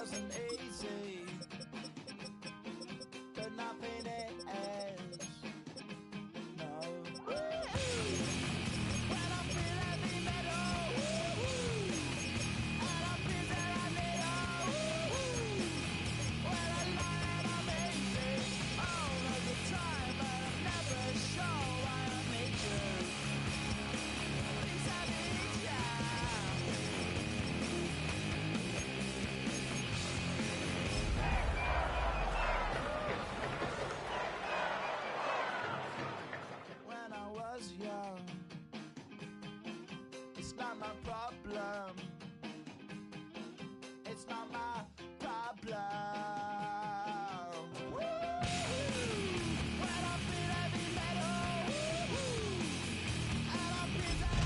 wasn't easy, but nothing is. No. When I feel heavy metal, and I feel that I need when I lie and I'm easy all of the time, but I'm never sure why I need you. Please I need ya. When I was young, it's not my problem. It's not my problem. When I feel heavy metal, and I feel that.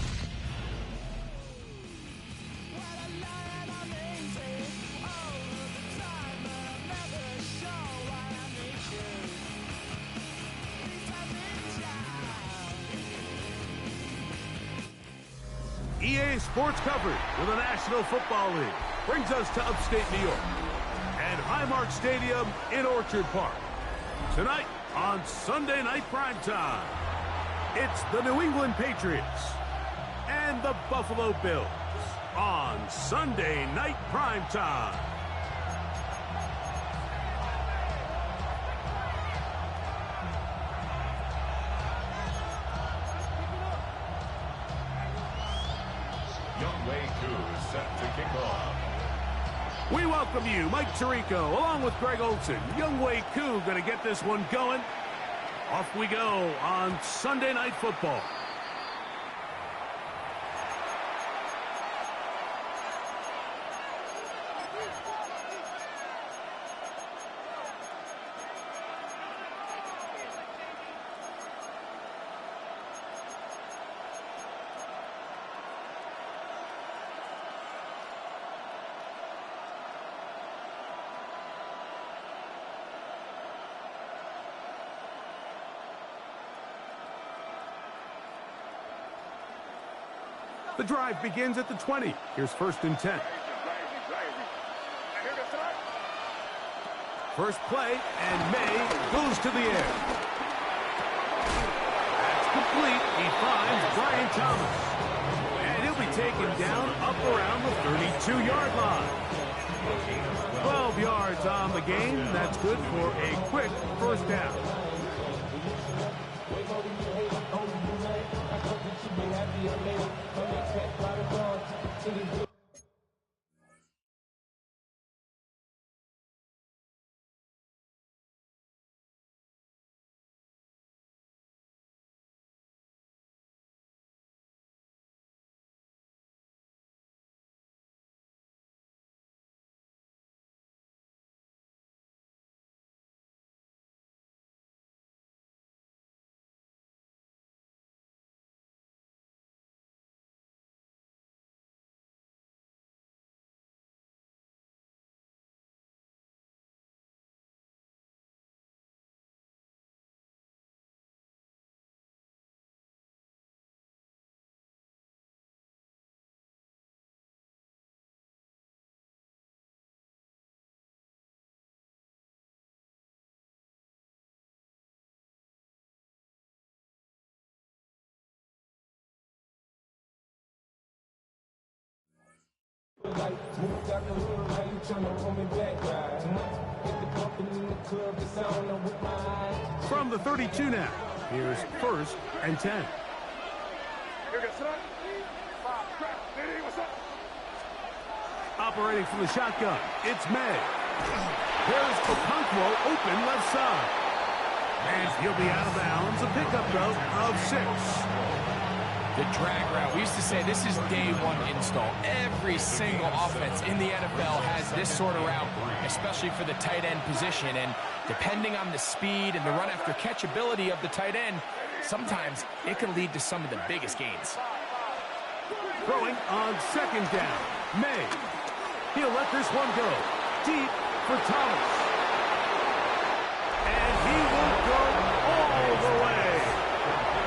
When I lie and I'm easy all of the time, but I'm never sure why I need you. Please I need ya. EA Sports coverage with the National Football League brings us to upstate New York and Highmark Stadium in Orchard Park. Tonight on Sunday Night Primetime, it's the New England Patriots and the Buffalo Bills on Sunday Night Primetime. Younghoe Koo is set to kick off. We welcome you, Mike Tirico, along with Greg Olson. Younghoe Koo going to get this one going. Off we go on Sunday Night Football. The drive begins at the 20. Here's 1st and 10. First play, and May goes to the air. That's complete. He finds Brian Thomas. And he'll be taken down up around the 32-yard line. 12 yards on the game. That's good for a quick first down. From the 32 now, here's 1st and 10. Operating from the shotgun, it's May. There's Okonkwo open left side. And he'll be out of bounds. A pickup, though, of 6. The drag route. We used to say this is day one install. Every single offense in the NFL has this sort of route, especially for the tight end position. And depending on the speed and the run after catch ability of the tight end, sometimes it can lead to some of the biggest gains. Throwing on 2nd down. May. He'll let this one go. Deep for Thomas. And he will go all the way.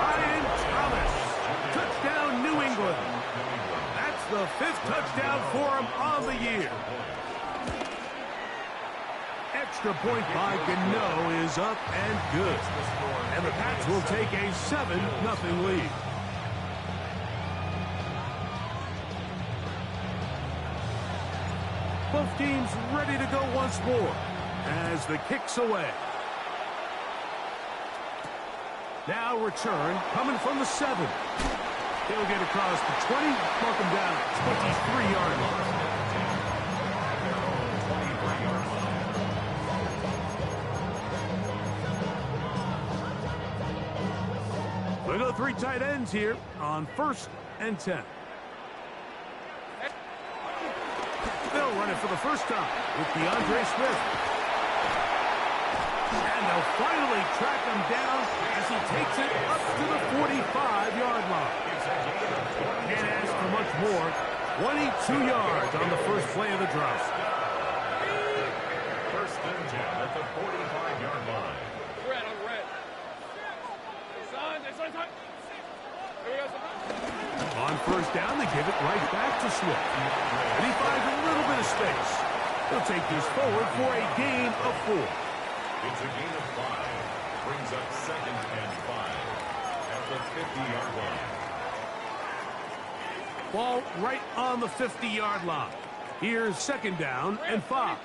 Brian Thomas. Touchdown, New England. That's the 5th touchdown for him on the year. extra point by Gano is up and good. And the Pats will take a 7-0 lead. Both teams ready to go once more as the kick's away. Now return coming from the 7. He'll get across the 20, mark him down at 23-yard line. We go 3 tight ends here on 1st and 10. They'll run it for the first time with DeAndre Swift. And they'll finally track him down as he takes it up to the 45-yard line. Can't ask for much more. 22 yards on the first play of the drive. 1st and 10 at the 45-yard line. On 1st down, they give it right back to Swift. And he finds a little bit of space. He'll take this forward for a gain of 4. It's a gain of 5. Brings up 2nd and 5 at the 50-yard line. Ball right on the 50-yard line. Here's 2nd down and 5.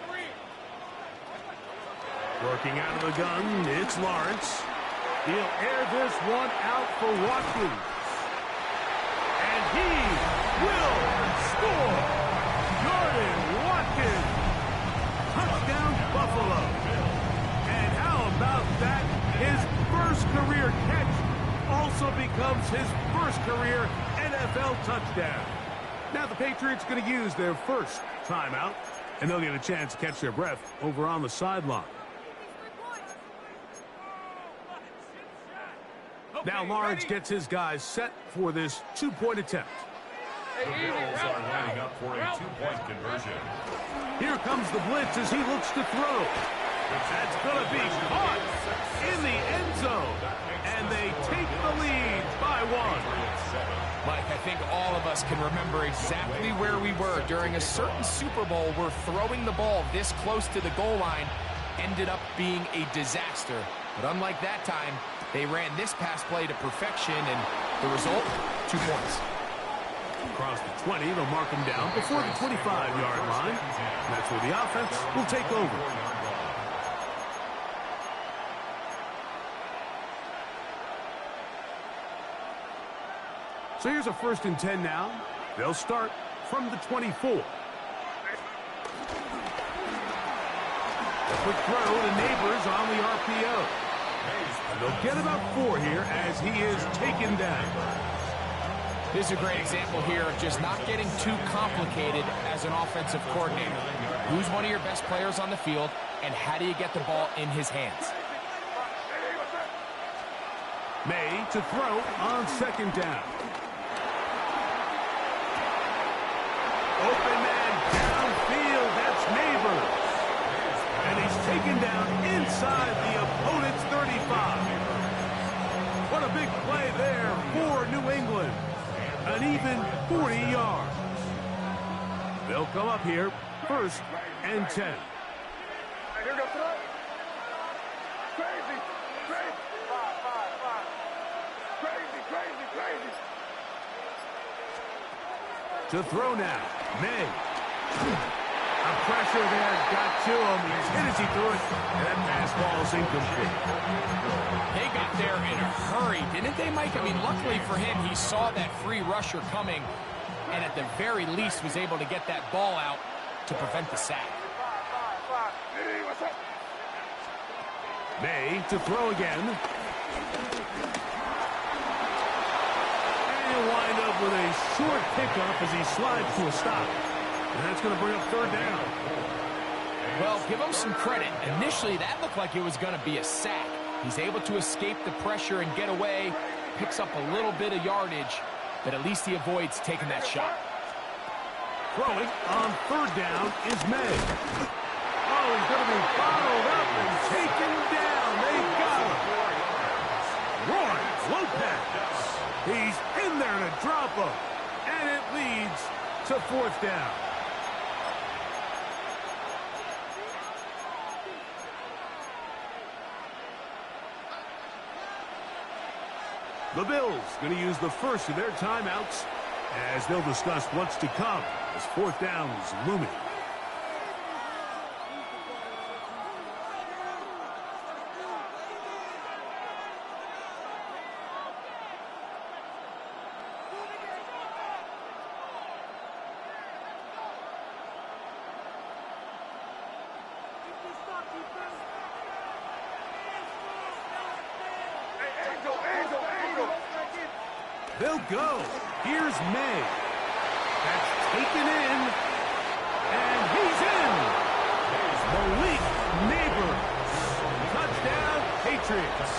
Working out of the gun, it's Lawrence. He'll air this one out for Watkins. And he will score. Jordan Watkins. Touchdown Buffalo. And how about that? His first career catch also becomes his first career NFL touchdown. Now the Patriots going to use their first timeout, and they'll get a chance to catch their breath over on the sideline. Now Lawrence gets his guys set for this 2-point attempt. The Bills are lining up for a 2-point conversion. Here comes the blitz as he looks to throw. That's going to be caught in the end zone. And they take the lead by 1. Mike, I think all of us can remember exactly where we were during a certain Super Bowl where throwing the ball this close to the goal line ended up being a disaster. But unlike that time, they ran this pass play to perfection, and the result, 2 points. Across the 20, they'll mark him down before the 25-yard line. And that's where the offense will take over. So here's a 1st and 10 now. They'll start from the 24. A quick throw to Neighbors on the RPO. And they'll get about 4 here as he is taken down. This is a great example here of just not getting too complicated as an offensive coordinator. Who's one of your best players on the field, and how do you get the ball in his hands? May to throw on 2nd down. Open man downfield, that's Neighbors. And he's taken down inside the opponent's 35. What a big play there for New England. An even 40 yards. They'll come up here 1st and 10. Here go throw. Crazy. Crazy. To throw now, May. A pressure there got to him. He's hit as he threw it, and that pass ball is incomplete. They got there in a hurry, didn't they, Mike? I mean, luckily for him, he saw that free rusher coming, and at the very least was able to get that ball out to prevent the sack. May to throw again. And he'll wind up with a short pickup as he slides to a stop. And that's going to bring up 3rd down. Well, give him some credit. Initially, that looked like it was going to be a sack. He's able to escape the pressure and get away, picks up a little bit of yardage, but at least he avoids taking that shot. Throwing on 3rd down is May. Oh, he's going to be followed up and taken down. They got him. Roy Lopez. He's in there to drop him. And it leads to 4th down. The Bills going to use the first of their timeouts as they'll discuss what's to come as fourth down is looming. They'll go. Here's May. That's taken in. And he's in. Malik Neighbors. Touchdown, Patriots.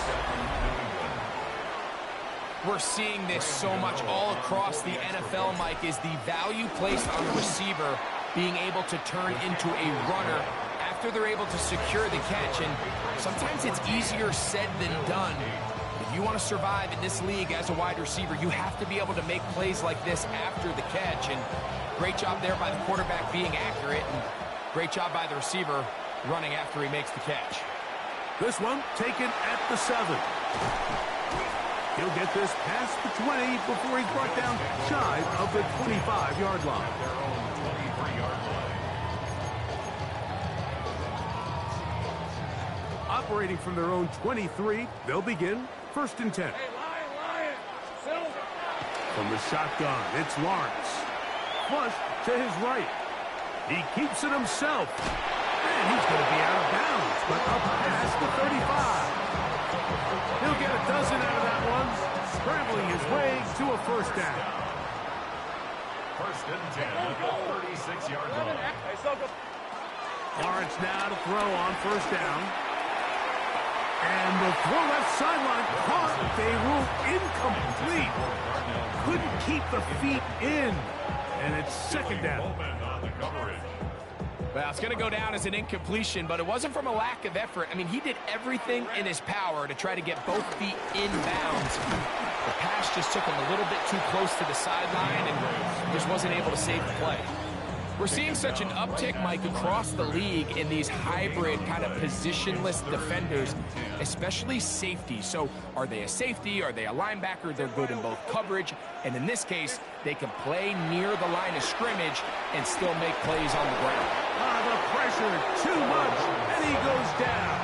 We're seeing this so much all across the NFL, Mike, is the value placed on the receiver being able to turn into a runner after they're able to secure the catch. And sometimes it's easier said than done. If you want to survive in this league as a wide receiver, you have to be able to make plays like this after the catch. And great job there by the quarterback being accurate, and great job by the receiver running after he makes the catch. This one taken at the 7. He'll get this past the 20 before he's brought down shy of the 25-yard line. Their own 23-yard line. Operating from their own 23, they'll begin 1st and 10. From the shotgun, it's Lawrence. Flush to his right. He keeps it himself. And he's going to be out of bounds, but up past the 35. He'll get a dozen out of that one, scrambling his way to a first down. 1st and 10 at the 36-yard line. Lawrence now to throw on first down. And the throw left sideline caught. They rule incomplete. Couldn't keep the feet in. And it's 2nd down. On the coverage. Well, it's going to go down as an incompletion, but it wasn't from a lack of effort. I mean, he did everything in his power to try to get both feet in bounds. The pass just took him a little bit too close to the sideline and just wasn't able to save the play. We're seeing such an uptick, Mike, across the league in these hybrid kind of positionless defenders, especially safety. So are they a safety? Are they a linebacker? They're good in both coverage. And in this case, they can play near the line of scrimmage and still make plays on the ground. The pressure, too much, and he goes down.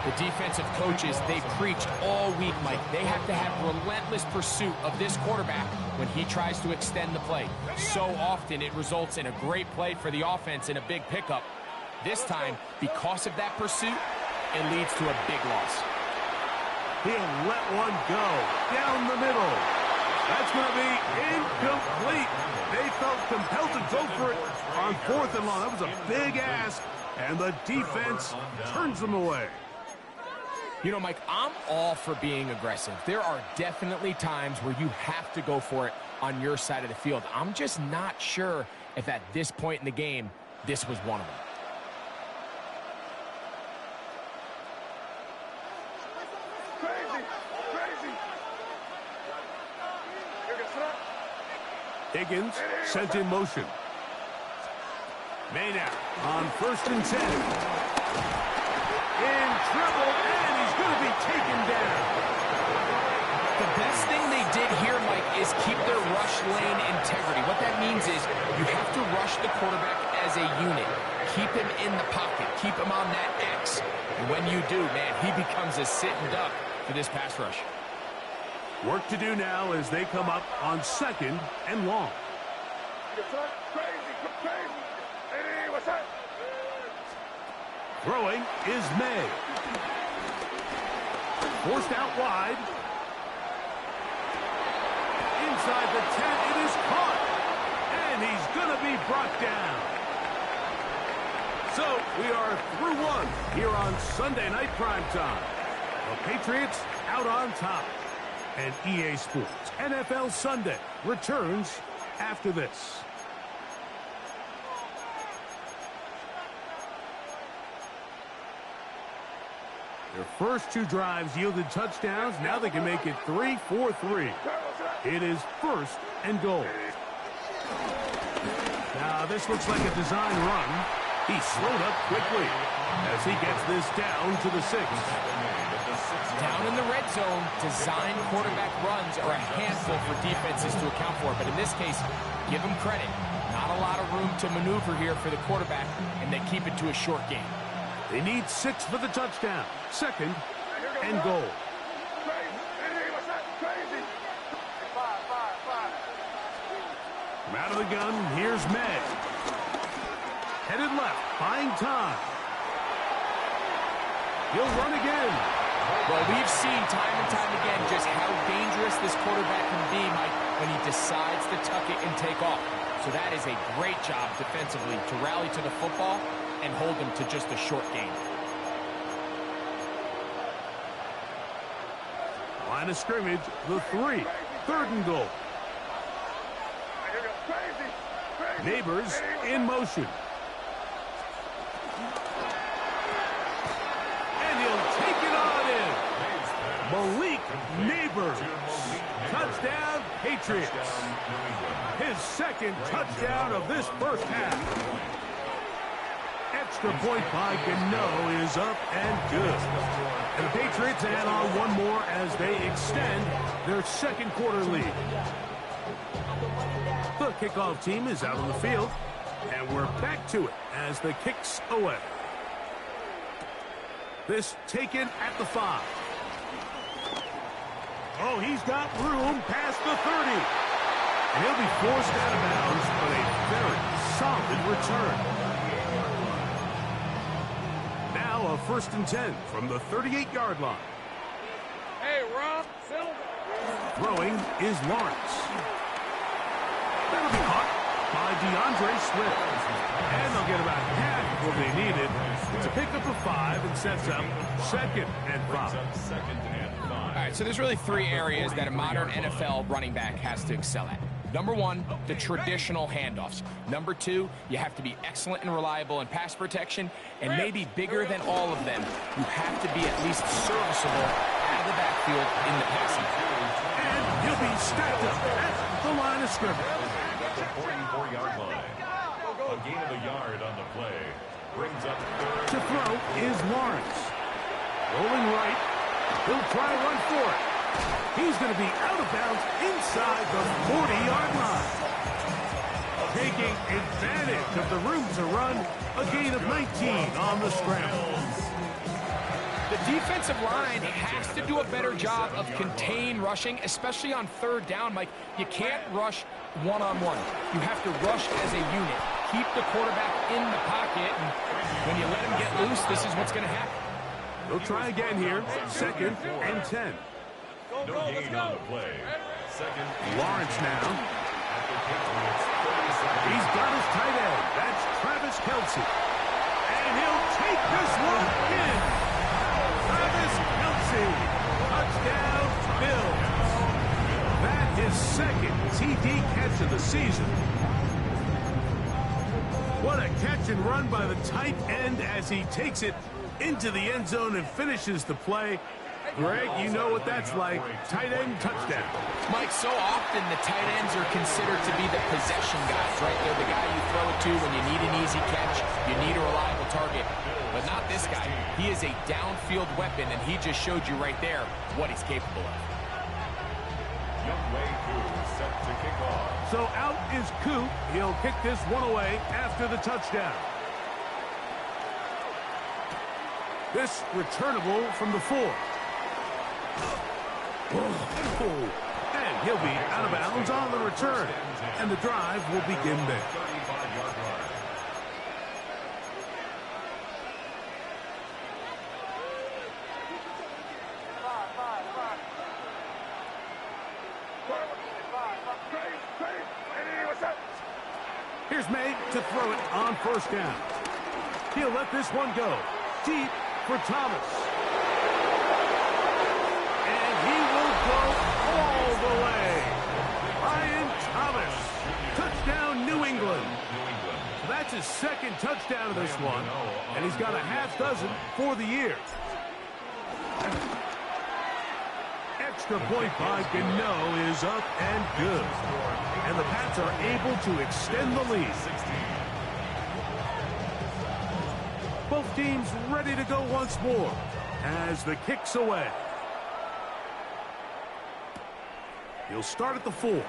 The defensive coaches, they preached all week, Mike. They have to have relentless pursuit of this quarterback when he tries to extend the play. So often it results in a great play for the offense and a big pickup. This time, because of that pursuit, it leads to a big loss. He'll let one go down the middle. That's going to be incomplete. They felt compelled to go for it on 4th and long. That was a big ask, and the defense turns them away. You know, Mike, I'm all for being aggressive. There are definitely times where you have to go for it on your side of the field. I'm just not sure if at this point in the game, this was one of them. Higgins sent in motion. May now on 1st and 10. In trouble, and he's going to be taken down. The best thing they did here, Mike, is keep their rush lane integrity. What that means is you have to rush the quarterback as a unit. Keep him in the pocket. Keep him on that X. And when you do, man, he becomes a sitting duck for this pass rush. Work to do now as they come up on 2nd and long. Throwing is May. Forced out wide. Inside the 10, it is caught. And he's going to be brought down. So we are through one here on Sunday Night Primetime. The Patriots out on top. And EA Sports NFL Sunday returns after this. Their first 2 drives yielded touchdowns. Now they can make it 3-4-3. It is 1st and goal. Now this looks like a design run. He slowed up quickly as he gets this down to the 6. Down in the red zone, designed quarterback runs are a handful for defenses to account for. But in this case, give them credit. Not a lot of room to maneuver here for the quarterback, and they keep it to a short game. They need 6 for the touchdown. 2nd and goal. From out of the gun, here's May. Headed left, buying time. He'll run again. Well, we've seen time and time again just how dangerous this quarterback can be, Mike, when he decides to tuck it and take off. So that is a great job defensively to rally to the football and hold him to just a short gain. Line of scrimmage, the 3. 3rd and goal. Neighbors in motion. And he'll take it on in. Malik Neighbors. Touchdown, Patriots. His 2nd touchdown of this first half. Extra point by Gano is up and good. And the Patriots add on one more as they extend their 2nd quarter lead. The kickoff team is out on the field, and we're back to it as the kick's away. This taken at the 5. Oh, he's got room past the 30. And he'll be forced out of bounds, but a very solid return. Now a 1st and 10 from the 38-yard line. Hey, Rob, Silver. Throwing is Lawrence. That'll be caught by DeAndre Swift. And they'll get about half what they needed. It's a pickup of 5 and sets up 2nd and 5. All right, so there's really 3 areas that a modern NFL running back has to excel at. Number 1, the traditional handoffs. Number 2, you have to be excellent and reliable in pass protection. And maybe bigger than all of them, you have to be at least serviceable out of the backfield in the passing. And he'll be stacked up at the line of scrimmage. The 44-yard line. A gain of a yard on the play. Brings up 3rd. To throw is Lawrence. Rolling right. He'll try to run for it. He's going to be out of bounds inside the 40-yard line. Taking advantage of the room to run, a gain of 19 on the scramble. The defensive line has to do a better job of contain rushing, especially on 3rd down, Mike. You can't rush one-on-one. You have to rush as a unit. Keep the quarterback in the pocket, and when you let him get loose, this is what's going to happen. They'll try again here. 2nd and 10. No gain on the play. 2nd. Lawrence now. At the Patriots 30 He's got his tight end. That's Travis Kelce. And he'll take this one in. Travis Kelce. Touchdown, Bills. That is 2nd TD catch of the season. What a catch and run by the tight end as he takes it into the end zone and finishes the play. Greg, you know what that's like. Tight end touchdown. Mike, so often the tight ends are considered to be the possession guys, right? They're the guy you throw it to when you need an easy catch, you need a reliable target. But not this guy. He is a downfield weapon, and he just showed you right there what he's capable of. Younghoe Koo set to kick off. So out is Coop. He'll kick this one away after the touchdown. This returnable from the 4. And he'll be out of bounds on the return. And the drive will begin there. 35-yard line. Here's May to throw it on 1st down. He'll let this one go. Deep for Thomas. And he will go all the way. Ryan Thomas. Touchdown, New England. So that's his 2nd touchdown of this one. And he's got a half dozen for the year. Extra point by Gano is up and good. And the Pats are able to extend the lead. teams ready to go once more as the kick's away. He'll start at the 4.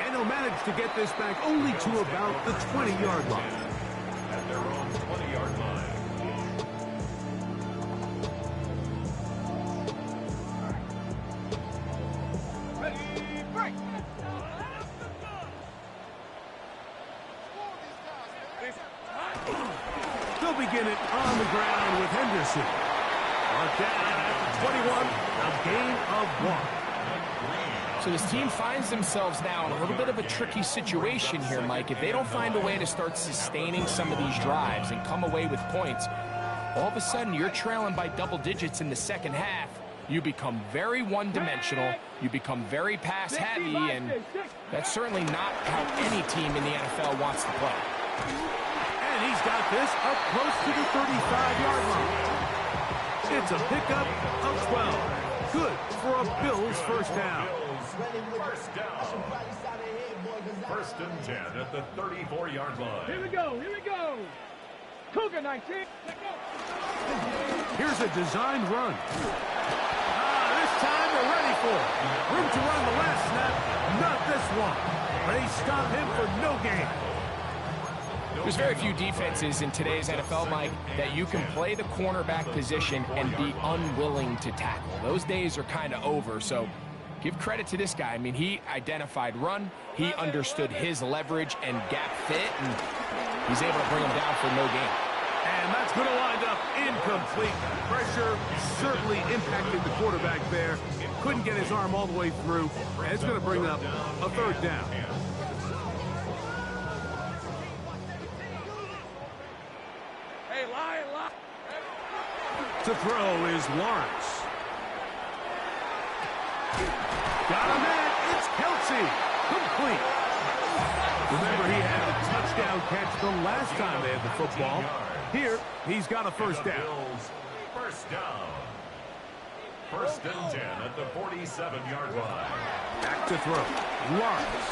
And he'll manage to get this back only to about the 20-yard line. At their own 20-yard line. They'll begin it on the ground with Henderson. Mark down at the 21, a gain of 1. So this team finds themselves now in a little bit of a tricky situation here, Mike. If they don't find a way to start sustaining some of these drives and come away with points, all of a sudden you're trailing by double digits in the second half. You become very one-dimensional, you become very pass-heavy, and that's certainly not how any team in the NFL wants to play. And he's got this up close to the 35-yard line. It's a pickup of 12. Good for a Bills first down. First down. First and 10 at the 34-yard line. Here we go. Here we go. Cougar 19. Here's a designed run. This time they're ready for it. Room to run the last snap. Not this one. They stop him for no gain. There's very few defenses in today's NFL, Mike, that you can play the cornerback position and be unwilling to tackle. Those days are kind of over, so give credit to this guy. I mean, he identified run, he understood his leverage and gap fit, and he's able to bring him down for no gain. And that's going to wind up incomplete. Pressure certainly impacted the quarterback there. Couldn't get his arm all the way through, and it's going to bring up a third down. Hey, lie. To throw is Lawrence. Got him in. It's Kelsey. Complete. Remember, he had a touchdown catch the last time they had the football. Here, he's got a first down. First down. First and 10 at the 47-yard line. Back to throw. Lawrence.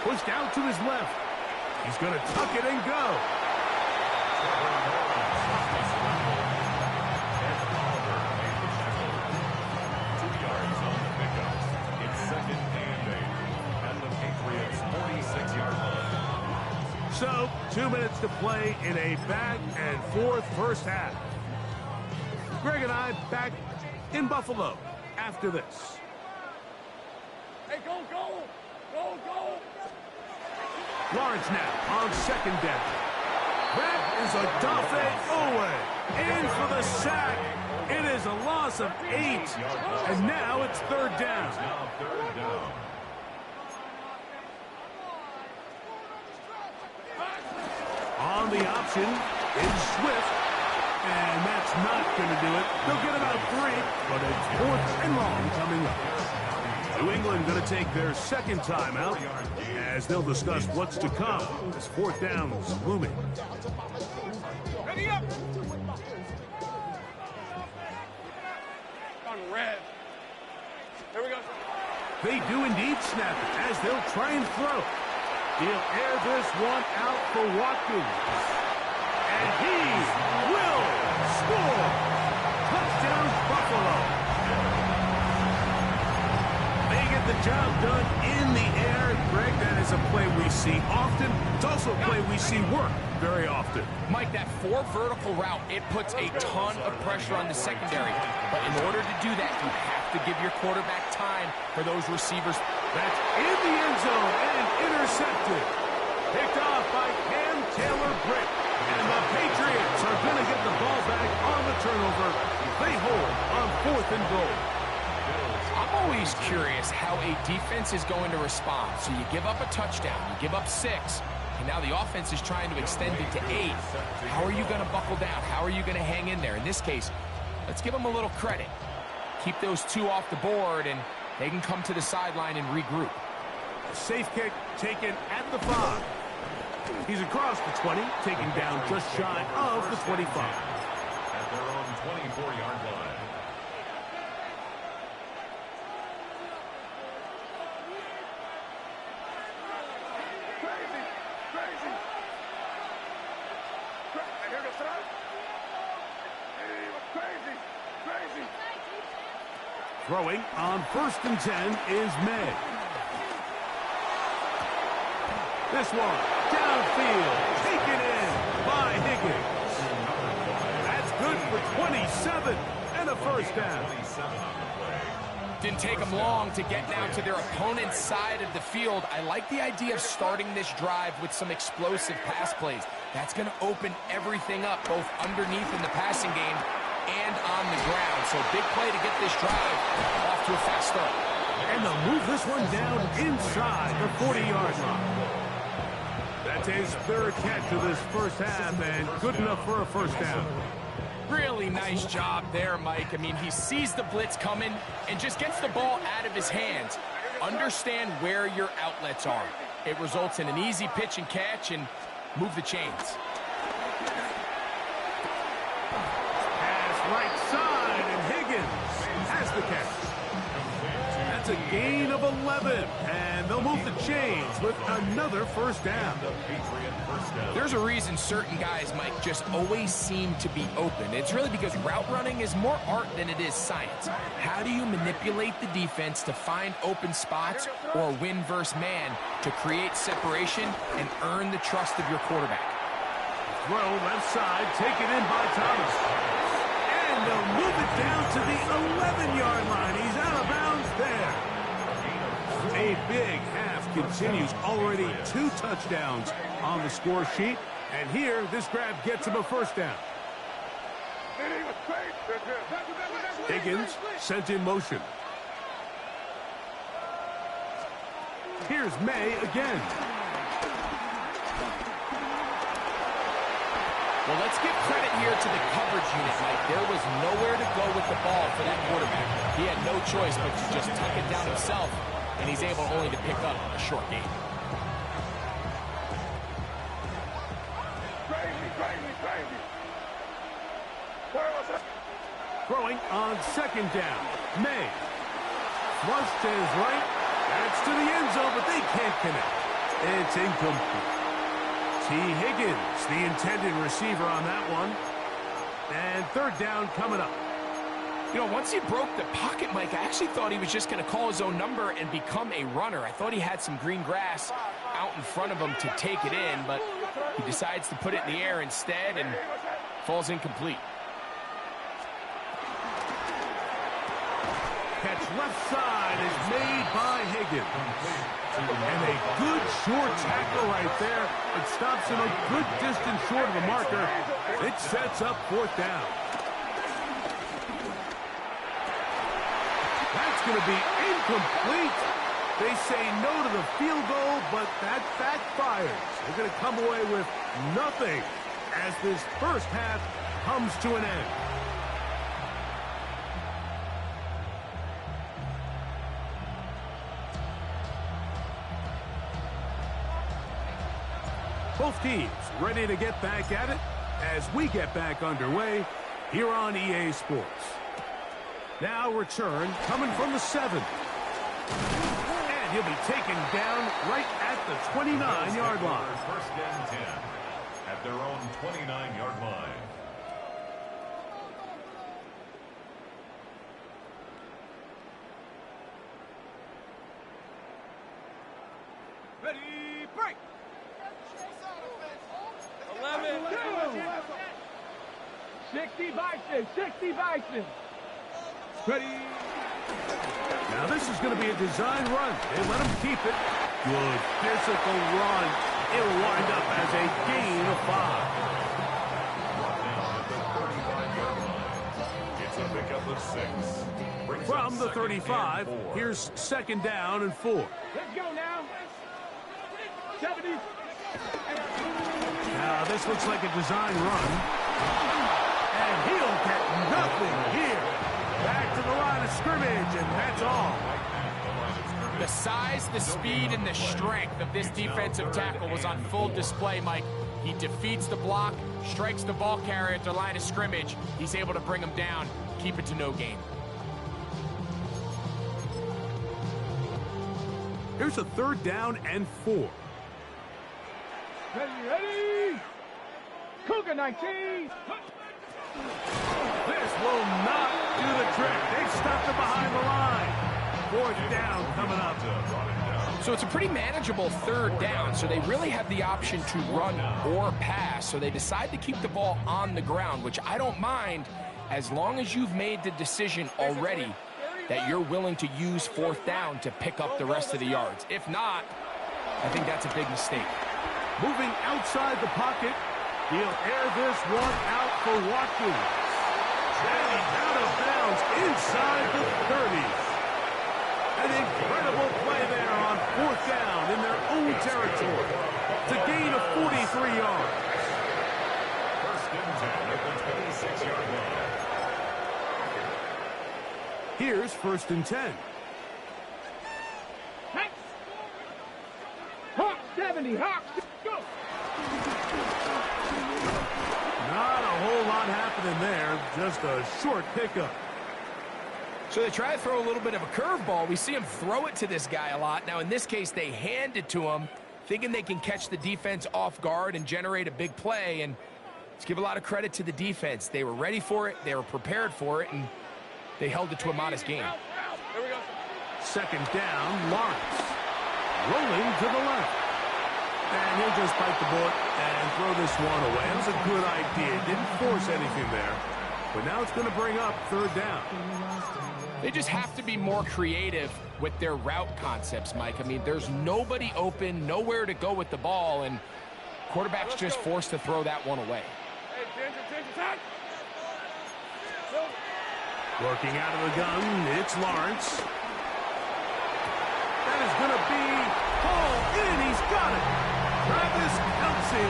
Pushed out to his left. He's going to tuck it and go. So, 2 minutes to play in a back-and-forth first half. Greg and I back in Buffalo after this. Hey, go. Lawrence now on second down. That is Odafe Owe in for the sack. It is a loss of 8, and now it's third down. Now third down. On the option is Swift, and that's not going to do it. They'll get about 3, but it's 4th and long coming up. New England going to take their second timeout as they'll discuss what's to come as fourth down is looming. Ready up. On red. Here we go. They do indeed snap it as they'll try and throw. He'll air this one out for Watkins. And he will score. Touchdown, Buffalo. They get the job done in the air. Greg, that is a play we see often. It's also a play we see work very often. Mike, that 4 vertical route, it puts a ton of pressure on the secondary. But in order to do that, you have to give your quarterback time for those receivers. That's in the end zone and intercepted. Picked off by Cam Taylor-Britt. And the Patriots are going to get the ball back on the turnover. They hold on 4th and goal. I'm always curious how a defense is going to respond. So you give up a touchdown, you give up 6, and now the offense is trying to extend it to 8. How are you going to buckle down? How are you going to hang in there? In this case, let's give them a little credit. Keep those 2 off the board, and they can come to the sideline and regroup. Safe kick taken at the 5. He's across the 20, taken down just shy of the 25. At their own 24-yard line. Crazy. Here goes throw. Crazy. Crazy. Throwing on 1st and 10 is May. This one, downfield, taken in by Higgins. That's good for 27 and a first down. Didn't take them long to get now to their opponent's side of the field. I like the idea of starting this drive with some explosive pass plays. That's going to open everything up, both underneath in the passing game and on the ground. So big play to get this drive off to a fast start. And they'll move this one down inside the 40-yard line. That's his 3rd catch of this first half, and good enough for a first down. Really nice job there, Mike. I mean, he sees the blitz coming and just gets the ball out of his hands. Understand where your outlets are. It results in an easy pitch and catch and move the chains. Pass right side, and Higgins has the catch. That's a gain of 11, and they'll move the chains with another first down. There's a reason certain guys, Mike, just always seem to be open. It's really because route running is more art than it is science. How do you manipulate the defense to find open spots or win versus man to create separation and earn the trust of your quarterback? Throw left side, taken in by Thomas. And they'll move it down to the 11-yard line. He's out of bounds there. A big half continues. Already 2 touchdowns on the score sheet. And here, this grab gets him a first down. Higgins sent in motion. Here's May again. Well, let's give credit here to the coverage unit, Mike. There was nowhere to go with the ball for that quarterback. He had no choice but to just tuck it down himself, and he's able only to pick up a short gain. Throwing on 2nd down. May. Flush to his right. That's to the end zone, but they can't connect. It's incomplete. T. Higgins, the intended receiver on that one. And 3rd down coming up. You know, once he broke the pocket, Mike, I actually thought he was just going to call his own number and become a runner. I thought he had some green grass out in front of him to take it in, but he decides to put it in the air instead and falls incomplete. Catch left side is made by Higgins. And a good short tackle right there. It stops him a good distance short of the marker. It sets up 4th down. That's going to be incomplete. They say no to the field goal, but that backfires. They're going to come away with nothing as this first half comes to an end. Both teams ready to get back at it as we get back underway here on EA Sports. Now return coming from the 7. And he'll be taken down right at the 29-yard line. 1st and 10 at their own 29-yard line. Ready, break. 11, 60 Bison, 60 Bison. Ready. Now this is going to be a design run. They let him keep it. Good physical run. It'll wind up as a gain of 5. It's a pickup of 6. From the 35, here's 2nd down and 4. Let's go now. 70. Now this looks like a design run. And he'll get nothing here. Back to the line of scrimmage, and that's all. The size, the speed, and the strength of this defensive tackle was on full display, Mike. He defeats the block, strikes the ball carrier at the line of scrimmage. He's able to bring him down, keep it to no gain. Here's a 3rd down and 4. Ready, ready. Cougar 19. This will not do the trick. They've stopped him behind the line. 4th down coming up. So it's a pretty manageable 3rd down, so they really have the option to run or pass. So they decide to keep the ball on the ground, which I don't mind as long as you've made the decision already that you're willing to use 4th down to pick up the rest of the yards. If not, I think that's a big mistake. Moving outside the pocket, he'll air this one out for Watkins. And he's out of bounds inside the 30. An incredible play there on 4th down in their own territory. It's a gain of 43 yards. 1st and 10 at the 26-yard line. Here's 1st and 10. Hawk 70. Hawk, go. Not a whole lot happening there. Just a short pickup. So they try to throw a little bit of a curveball. We see him throw it to this guy a lot. Now, in this case, they hand it to him, thinking they can catch the defense off guard and generate a big play. And let's give a lot of credit to the defense. They were ready for it, they were prepared for it, and they held it to a modest game. Here we go. 2nd down, Lawrence. Rolling to the left. And he'll just bite the bullet and throw this one away. It was a good idea. Didn't force anything there. But now it's going to bring up 3rd down. They just have to be more creative with their route concepts, Mike. I mean, there's nobody open, nowhere to go with the ball, and quarterback's just forced to throw that one away. Hey, attention, time. Working out of the gun, it's Lawrence. That is going to be hauled in. He's got it. Travis Kelce.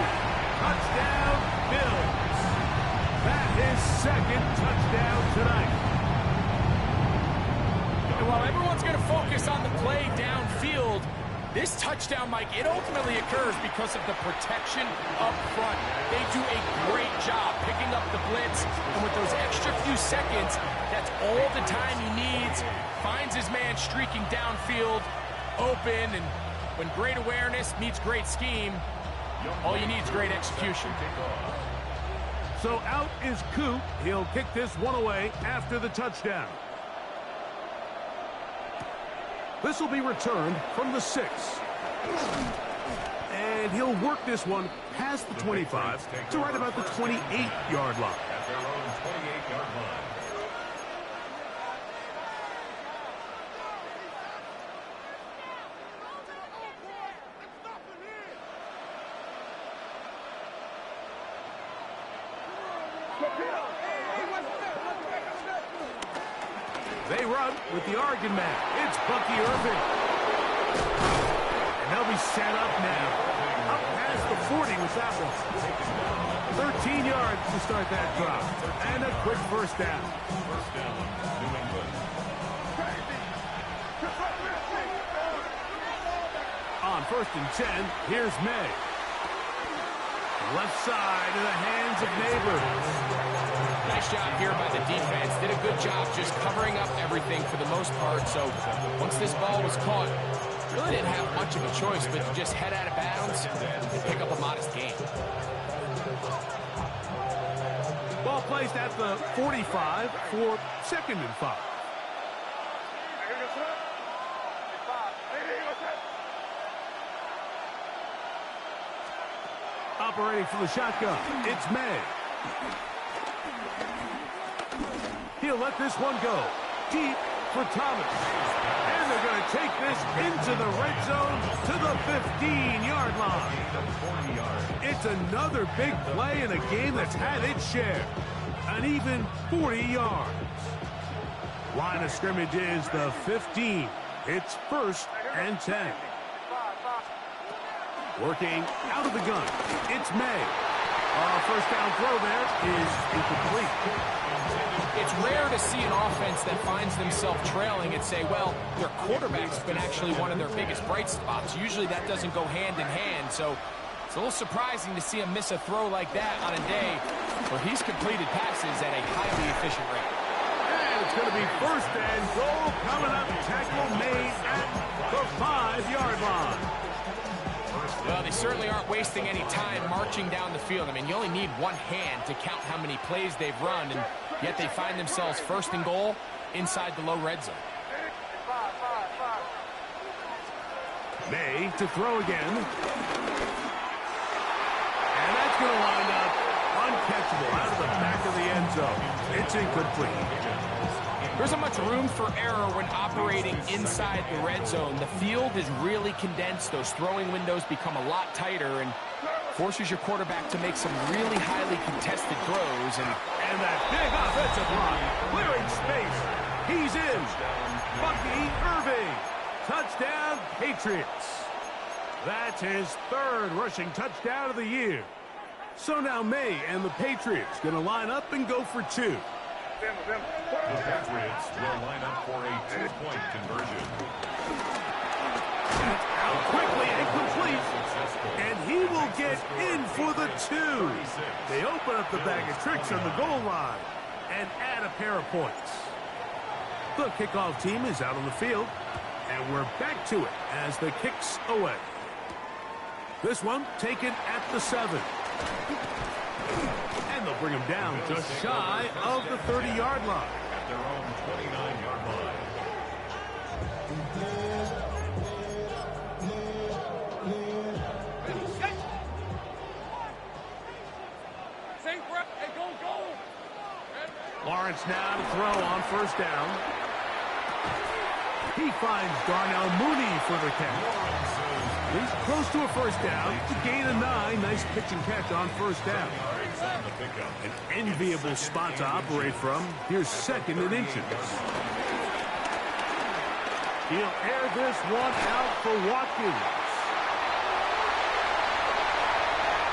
Touchdown, Bills. That is 2nd touchdown tonight. And while everyone's going to focus on the play downfield, this touchdown, Mike, it ultimately occurs because of the protection up front. They do a great job picking up the blitz, and with those extra few seconds, that's all the time he needs. Finds his man streaking downfield, open, and when great awareness meets great scheme, all you need is great execution. So out is Coop. He'll kick this one away after the touchdown. This will be returned from the 6. And he'll work this one past the 25 to right about the 28-yard line. At their own 28-yard line. They run with the Oregon man. It's Bucky Irving. And they'll be set up now. Up past the 40 with that one. 13 yards to start that drop. And a quick 1st down. 1st down, New England. On 1st and 10, here's May. Left side in the hands of Neighbors. Nice job here by the defense. Did a good job just covering up everything for the most part. So once this ball was caught, really didn't have much of a choice but to just head out of bounds and pick up a modest gain. Ball placed at the 45 for 2nd and 5. Operating for the shotgun, it's May. He'll let this one go deep for Thomas. And they're going to take this into the red zone to the 15-yard line. It's another big play in a game that's had its share. An even 40 yards. Line of scrimmage is the 15. It's 1st and 10. Working out of the gun, it's May. 1st down throw there is incomplete. It's rare to see an offense that finds themselves trailing and say, well, their quarterback's been actually one of their biggest bright spots. Usually that doesn't go hand in hand, so it's a little surprising to see him miss a throw like that on a day where he's completed passes at a highly efficient rate. And it's going to be 1st and goal coming up. Tackle made at the 5-yard line. 1st Well, they certainly aren't wasting any time marching down the field. I mean, you only need one hand to count how many plays they've run, and yet they find themselves first and goal inside the low red zone. May to throw again. And that's going to wind up uncatchable out of the back of the end zone. It's incomplete. There isn't much room for error when operating inside the red zone. The field is really condensed. Those throwing windows become a lot tighter and forces your quarterback to make some really highly contested throws. And that big offensive block, clearing space. He's in. Bucky Irving. Touchdown, Patriots. That's his third rushing touchdown of the year. So now May and the Patriots going to line up and go for two. The Patriots will line up for a 2-point conversion. That's out quickly and complete. And he will get in for the two. They open up the bag of tricks on the goal line and add a pair of points. The kickoff team is out on the field. And we're back to it as the kick's away. This one taken at the 7. And they'll bring him down just shy of the 30-yard line. At their own 29-yard line. Hey, go. Lawrence now to throw on first down. He finds Darnell Mooney for the catch. He's close to a first down. To gain a 9. Nice pitch and catch on first down. An enviable spot to operate from. Here's second and inches. He'll air this one out for Watkins.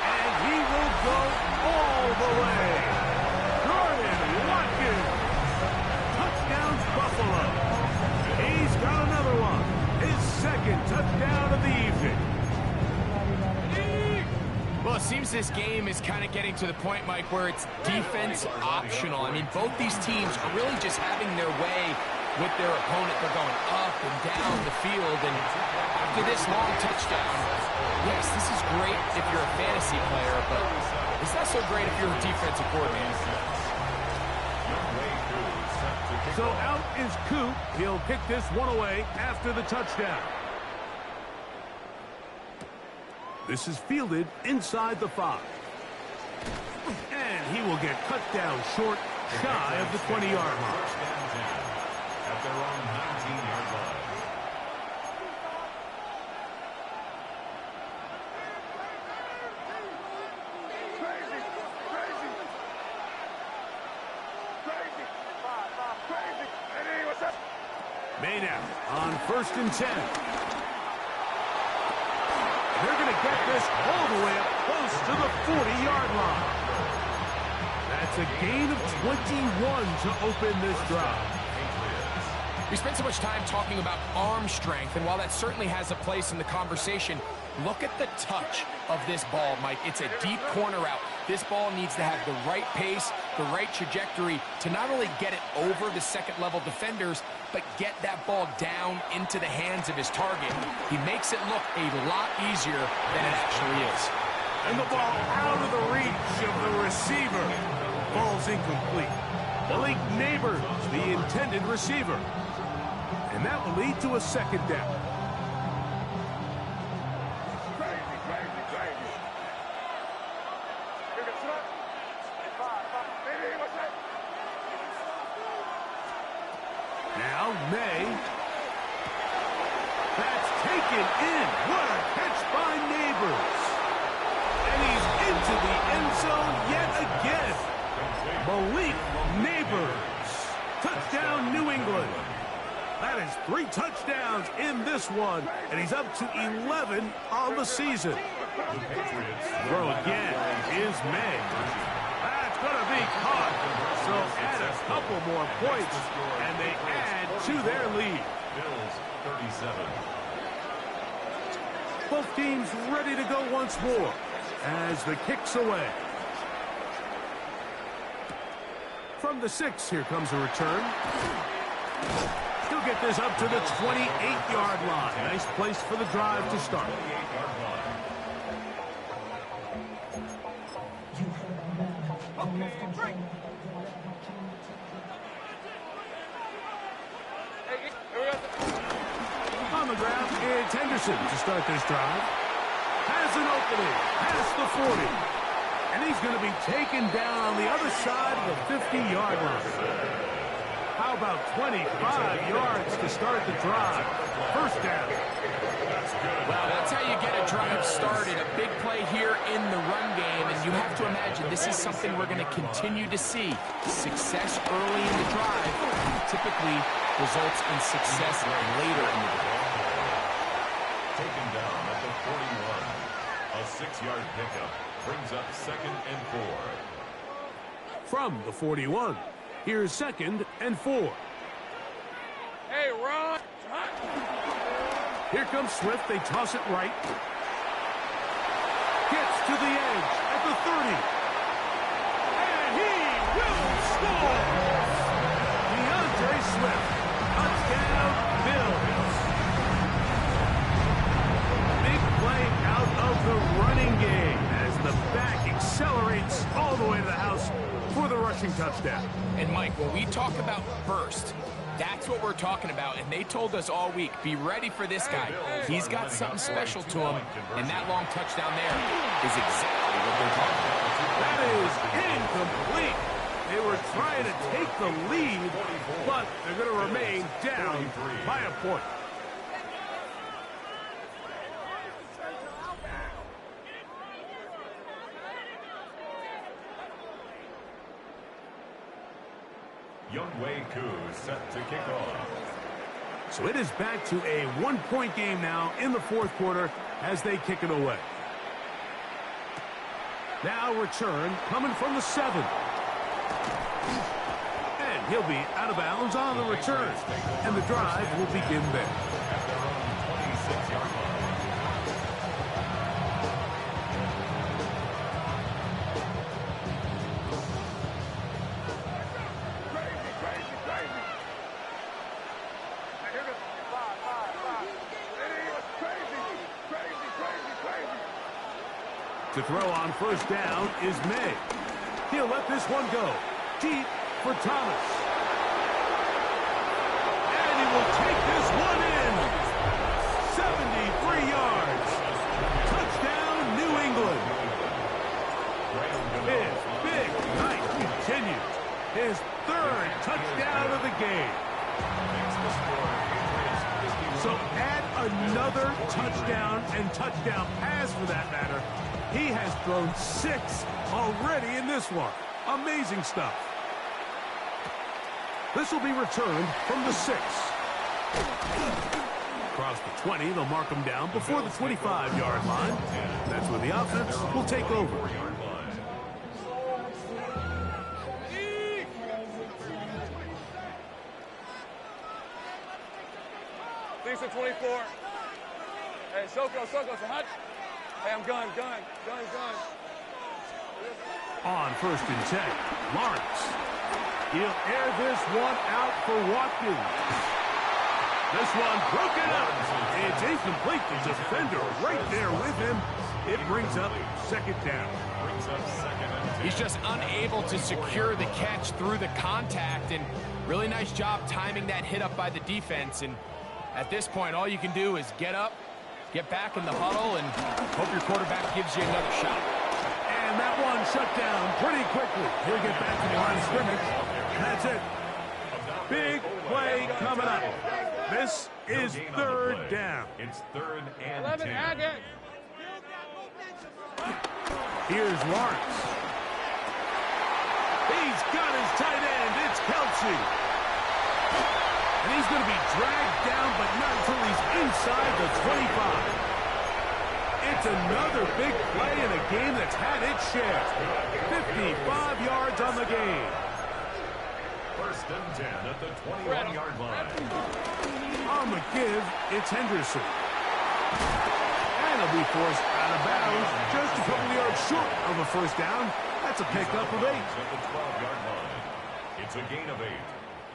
And he will go all the way. Jordan Watkins. Touchdown, Buffalo. He's got another one. His second touchdown of the evening. Well, it seems this game is kind of getting to the point, Mike, where it's defense optional. I mean, both these teams are really just having their way with their opponent. They're going up and down the field. And after this long touchdown, yes, this is great if you're a fantasy player, but it's not so great if you're a defensive coordinator. So out is Coop. He'll kick this one away after the touchdown. This is fielded inside the 5. And he will get cut down short, shy of the 20-yard line. At their own 19-yard line. May now on 1st and 10. They're going to get this all the way up close to the 40-yard line. That's a gain of 21 to open this drive. We spent so much time talking about arm strength, and while that certainly has a place in the conversation, look at the touch of this ball, Mike. It's a deep corner route. This ball needs to have the right pace, the right trajectory to not only get it over the second-level defenders, but get that ball down into the hands of his target. He makes it look a lot easier than it actually is. And the ball out of the reach of the receiver. Ball's incomplete. Malik Neighbors, the intended receiver. And that will lead to a second down. Now May. That's taken in. What a catch by Neighbors. And he's into the end zone yet again. Malik Neighbors. Touchdown, New England. That is 3 touchdowns in this one, and he's up to 11 on the season. Throw again is May. That's going to be caught. So add a couple more points, and they add to their lead. Bills 37. Both teams ready to go once more as the kick's away. From the 6, here comes a return. He'll get this up to the 28-yard line. Nice place for the drive to start. On the ground, it's Henderson to start this drive. Has an opening past the 40. And he's going to be taken down on the other side of the 50-yard line. How about 25 yards to start the drive? First down. Well, that's how you get a drive started. A big play here in the run game, and you have to imagine this is something we're going to continue to see. Success early in the drive typically results in success later in the drive. Taken down at the 41. A 6-yard pickup brings up 2nd and 4. From the 41, here's 2nd and 4. Hey, Ron. Here comes Swift. They toss it right. Gets to the edge at the 30. And he will score! DeAndre Swift. Touchdown, Bills. Big play out of the running game as the back accelerates all the way to the house for the rushing touchdown. And Mike, when we talk about burst, that's what we're talking about, and they told us all week, be ready for this guy. He's got something special to him, and that long touchdown there is exactly what they're talking about. That is incomplete. They were trying to take the lead, but they're going to remain down by a point. Younghoe Koo set to kick off. So it is back to a one-point game now in the fourth quarter as they kick it away. Now return coming from the 7. And he'll be out of bounds on the return. And the drive will begin there. At their own 26-yard line. To throw on first down is May. He'll let this one go. Deep for Thomas. And he will take this one in. 73 yards. Touchdown, New England. His big night continues. His 3rd touchdown of the game. So add another touchdown and touchdown pass for that matter. He has thrown 6 already in this one. Amazing stuff. This will be returned from the 6. Across the 20, they'll mark him down before the 25-yard line. That's where the offense will take over. Things at 24. Hey, Soko, so hot. Hey, I'm gun. On 1st and 10, Lawrence. He'll air this one out for Watkins. This one broken up. It's incomplete. The defender right there with him. It brings up 2nd down. He's just unable to secure the catch through the contact, and really nice job timing that hit up by the defense. And at this point, all you can do is get up, get back in the huddle, and hope your quarterback gives you another shot. And that one shut down pretty quickly. He'll get back to the line of scrimmage. And that's it. Big play coming up. This is 3rd down. It's 3rd and 11, 10. add it. Here's Lawrence. He's got his tight end. It's Kelsey. And he's going to be dragged down, but not until he's inside the 25. It's another big play in a game that's had its share. 55 yards on the game. 1st and 10 at the 21-yard line. On the give, it's Henderson. And he'll be forced out of bounds just a couple yards short of a first down. That's a pickup of 8. At the 12-yard line. It's a gain of 8.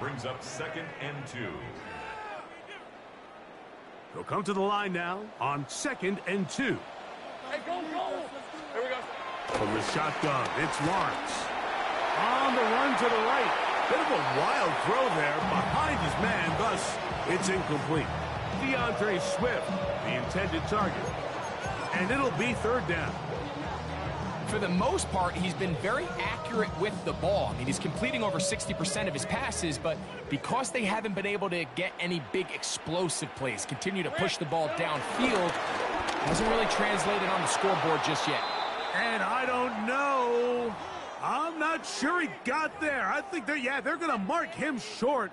Brings up 2nd and 2. They'll come to the line now on 2nd and 2. Hey, go. Here we go. From the shotgun, it's Lawrence. on the run to the right. Bit of a wild throw there behind his man, thus it's incomplete. DeAndre Swift, the intended target. And it'll be third down. For the most part, he's been very accurate with the ball. I mean, he's completing over 60% of his passes, but because they haven't been able to get any big explosive plays, continue to push the ball downfield, hasn't really translated on the scoreboard just yet. And I don't know. I'm not sure he got there. I think they're going to mark him short.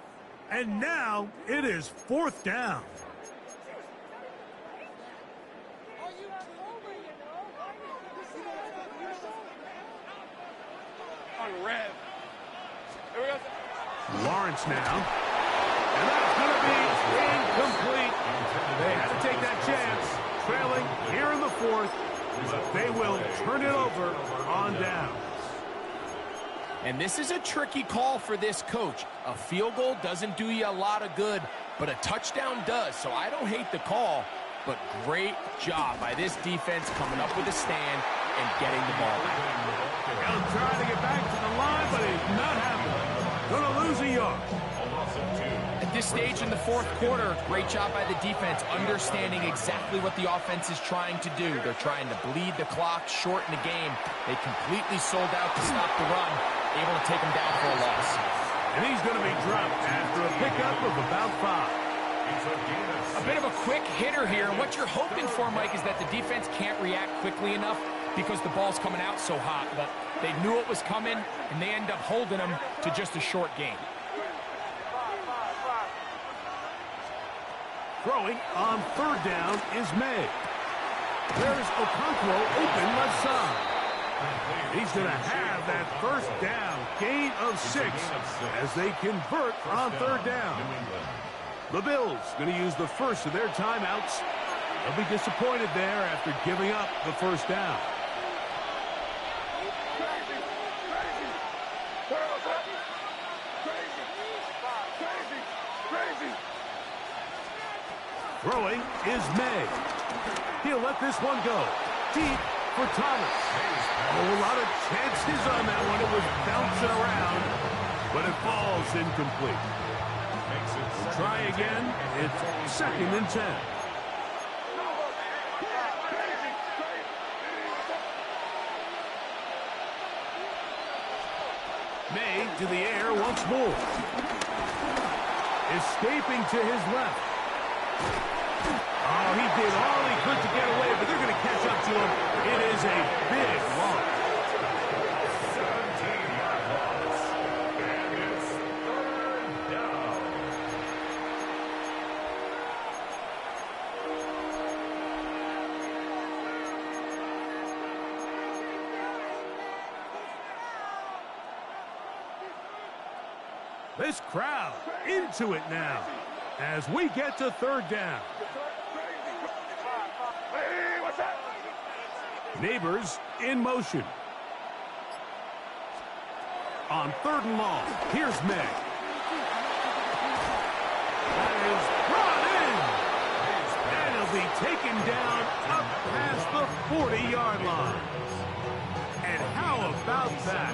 And now it is fourth down. Red. Here we go. Lawrence now. And that's going to be incomplete. They had to take that chance. Trailing here in the fourth. But they will turn it over on down. And this is a tricky call for this coach. A field goal doesn't do you a lot of good, but a touchdown does. So I don't hate the call, but great job by this defense coming up with a stand and getting the ball back. He'll try to get back to the line, but he's not happening. Going to lose a yard. At this stage in the fourth quarter, great job by the defense, understanding exactly what the offense is trying to do. They're trying to bleed the clock, shorten the game. They completely sold out to stop the run, able to take him down for a loss. And he's going to be dropped after a pickup of about 5. A bit of a quick hitter here. What you're hoping for, Mike, is that the defense can't react quickly enough because the ball's coming out so hot. But they knew it was coming, and they end up holding them to just a short game. Throwing on third down is May. There's Okonkwo open left side. He's going to have that first down, gain of 6, as they convert on third down. The Bills going to use the first of their timeouts. They'll be disappointed there after giving up the first down. Throwing is May. He'll let this one go. Deep for Thomas. A lot of chances on that one. It was bouncing around, but it falls incomplete. We'll try again. It's second and 10. May to the air once more. Escaping to his left. Oh, he did all he could to get away, but they're going to catch up to him. It is a big loss. 17-yard loss. And it's third down. This crowd into it now as we get to third down. Neighbors in motion. On third and long, here's May. That is brought in. And he'll be taken down up past the 40-yard line. And how about that?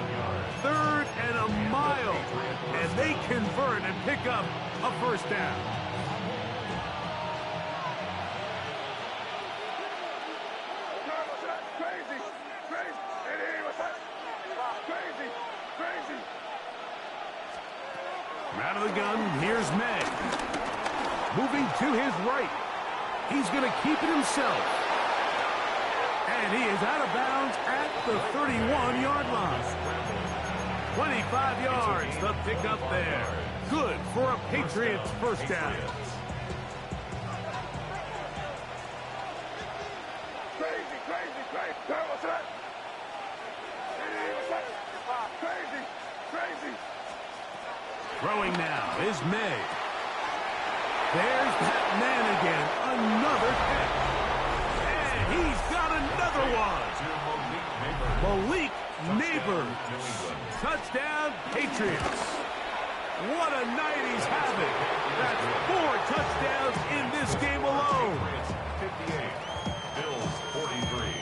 Third and a mile. And they convert and pick up a first down. Out of the gun, here's May. Moving to his right. He's going to keep it himself. And he is out of bounds at the 31-yard line. 25 yards to pick up there. Good for a Patriots first down. Throwing now is May. There's that man again. Another catch. And he's got another one. Malik Neighbors. Touchdown, Patriots. What a night he's having. That's 4 touchdowns in this game alone. 58, Bills 43.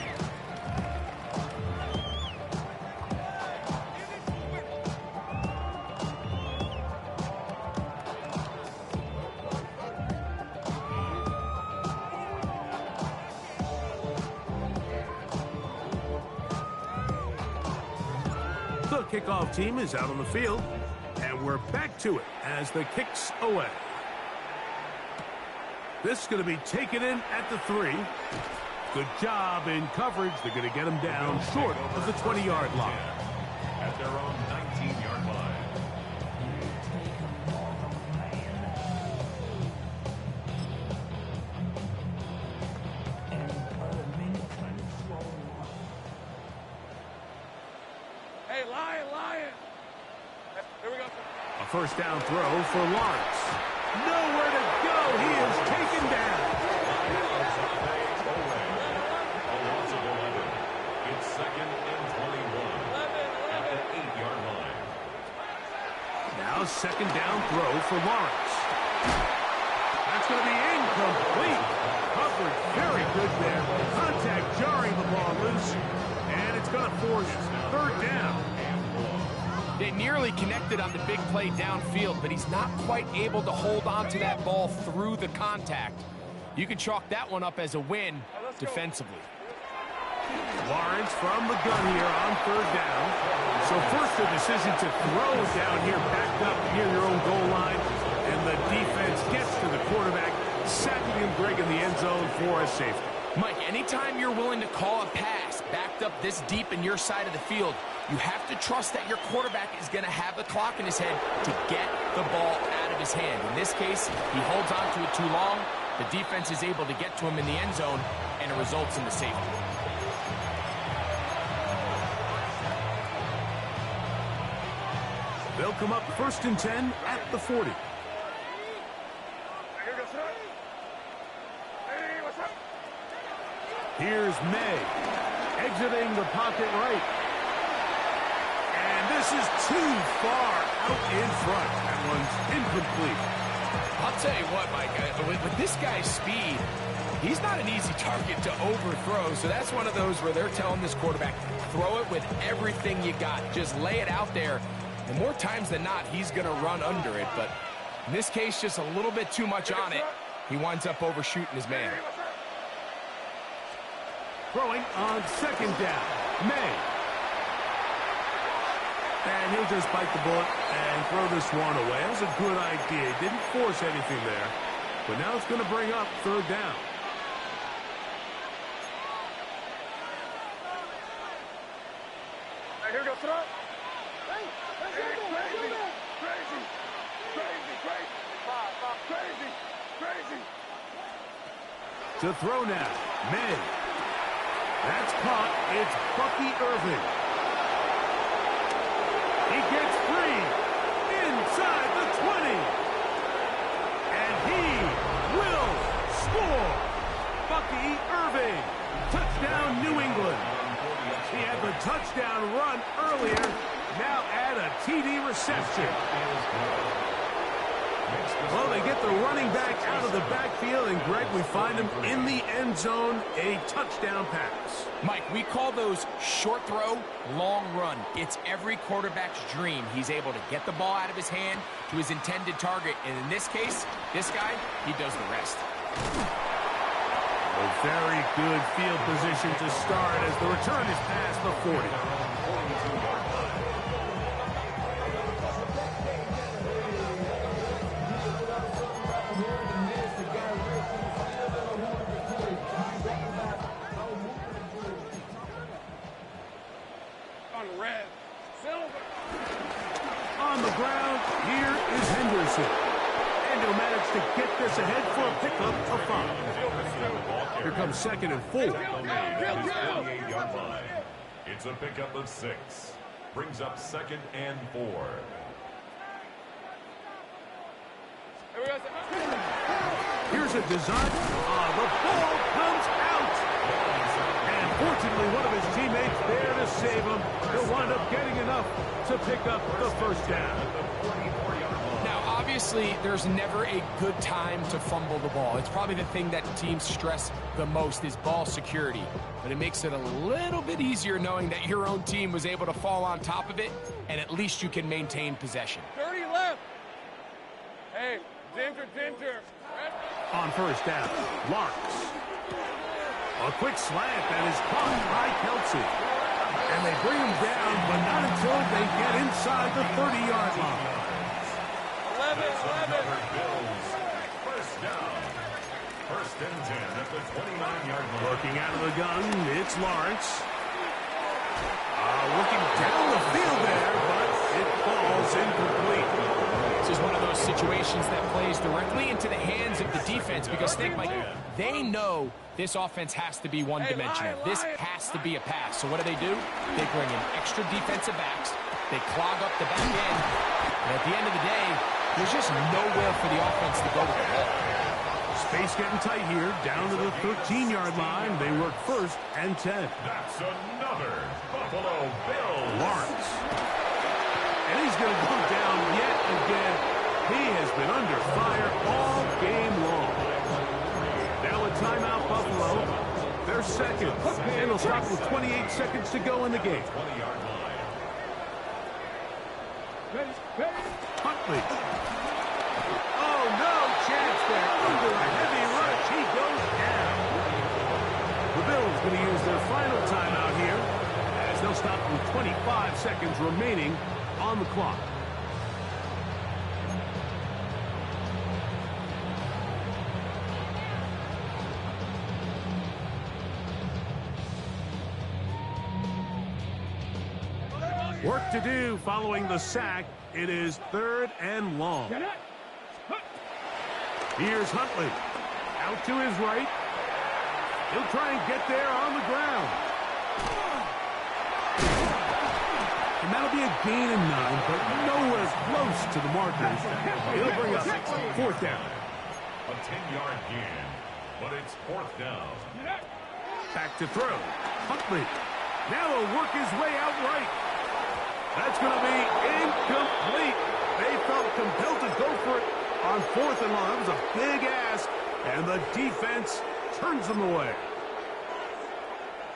The kickoff team is out on the field, and we're back to it as the kick's away. This is going to be taken in at the 3. Good job in coverage. They're going to get him down short of the 20-yard line. At their own 19-yard line. Hey, Lion. Here we go. A first down throw for Lawrence. Nowhere to go. He is taken down. A loss of 11. It's 2nd and 21 at the 8-yard line. Now second down throw for Lawrence. That's going to be incomplete. Coverage very good there. Contact jarring the ball loose. And it's going to force third down. They nearly connected on the big play downfield, but he's not quite able to hold on to that ball through the contact. You can chalk that one up as a win defensively. Lawrence from the gun here on third down. So first a decision to throw down here, backed up near your own goal line. And the defense gets to the quarterback, sacking him, Greg, in the end zone for a safety. Mike, anytime you're willing to call a pass backed up this deep in your side of the field, you have to trust that your quarterback is going to have the clock in his head to get the ball out of his hand. In this case, he holds on to it too long. The defense is able to get to him in the end zone, and it results in the safety. They'll come up 1st and 10 at the 40. Here's May, exiting the pocket right. And this is too far out in front. That one's incomplete. I'll tell you what, Mike, with this guy's speed, he's not an easy target to overthrow. So that's one of those where they're telling this quarterback, throw it with everything you got. Just lay it out there. And more times than not, he's going to run under it. But in this case, just a little bit too much on it. He winds up overshooting his man. Throwing on second down, May. And he'll just bite the bullet and throw this one away. That was a good idea. He didn't force anything there. But now it's going to bring up third down. Hey, here goes throw. Crazy. To throw now, May. That's caught. It's Bucky Irving. He gets free inside the 20. And he will score. Bucky Irving. Touchdown, New England. He had the touchdown run earlier. Now add a TD reception. Well, they get the running back out of the backfield, and Greg, we find him in the end zone, a touchdown pass. Mike, we call those short throw, long run. It's every quarterback's dream. He's able to get the ball out of his hand to his intended target, and in this case, this guy, he does the rest. A very good field position to start as the return is past the 40. Red. Silver. On the ground, here is Henderson. And he'll manage to get this ahead for a pickup of 5. Here comes 2nd and 4. It's a pickup of 6. Brings up 2nd and 4. Here's a design. The ball comes out. And fortunately, one of his teammates there to save him. He'll wind up getting enough to pick up the first down. Now, obviously, there's never a good time to fumble the ball. It's probably the thing that teams stress the most is ball security. But it makes it a little bit easier knowing that your own team was able to fall on top of it, and at least you can maintain possession. 30 left. Hey, Ginger. On first down, Lawrence. A quick slant that is caught by Kelsey. And they bring him down, but not until they inside the 30-yard line. 11. Bills. First down. First and 10 at the 29-yard line. Working out of the gun, it's Lawrence. Looking down the field there, but it falls incomplete. This is one of those situations that plays directly into the hands of the defense because think, Mike, they know this offense has to be one-dimensional. This has to be a pass. So what do? They bring in extra defensive backs. They clog up the back end. And at the end of the day, there's just nowhere for the offense to go with the ball. Space getting tight here, down to the 13-yard line. They work first and 10. That's another Buffalo Bills. Lawrence. And he's going to go down yet again. He has been under fire all game long. Now a timeout, Buffalo. They're second. And they'll stop with 28 seconds to go in the game. 20-yard line. Huntley. Oh, no chance there. Under a heavy rush, he goes down. The Bills going to use their final timeout here as they'll stop with 25 seconds remaining on the clock. Work to do following the sack. It is 3rd and long. Here's Huntley. Out to his right. He'll try and get there on the ground. And that'll be a gain of 9, but nowhere close to the markers. He'll bring up 4th down. A 10-yard gain, but it's 4th down. Back to throw. Huntley. Now he'll work his way out right. That's going to be incomplete. They felt compelled to go for it on 4th and long. That was a big ask, and the defense turns them away.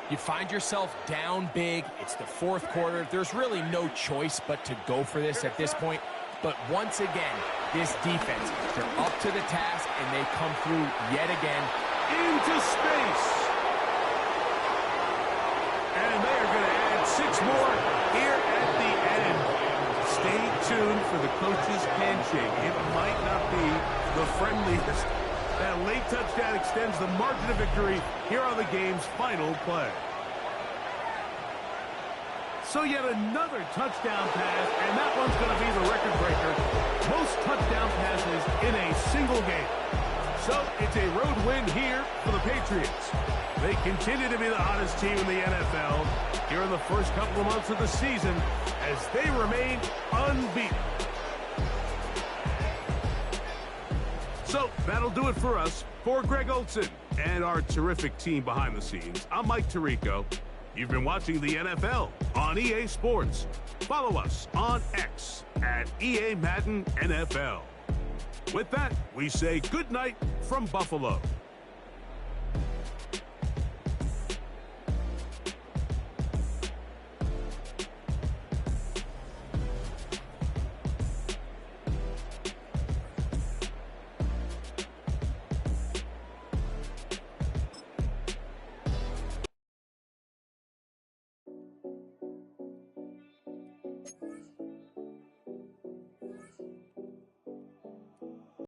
You find yourself down big. It's the 4th quarter. There's really no choice but to go for this at this point. But once again, this defense, they're up to the task, and they come through yet again. Into space. And they are going to add 6 more here at the end. Stay tuned for the coach's handshake. It might not be the friendliest. That late touchdown extends the margin of victory here on the game's final play. So yet another touchdown pass, and that one's going to be the record breaker. Most touchdown passes in a single game. So it's a road win here for the Patriots. They continue to be the hottest team in the NFL here in the first couple of months of the season as they remain unbeaten. So that'll do it for us. For Greg Olsen and our terrific team behind the scenes, I'm Mike Tirico. You've been watching the NFL on EA Sports. Follow us on X at EA Madden NFL. With that, we say good night from Buffalo.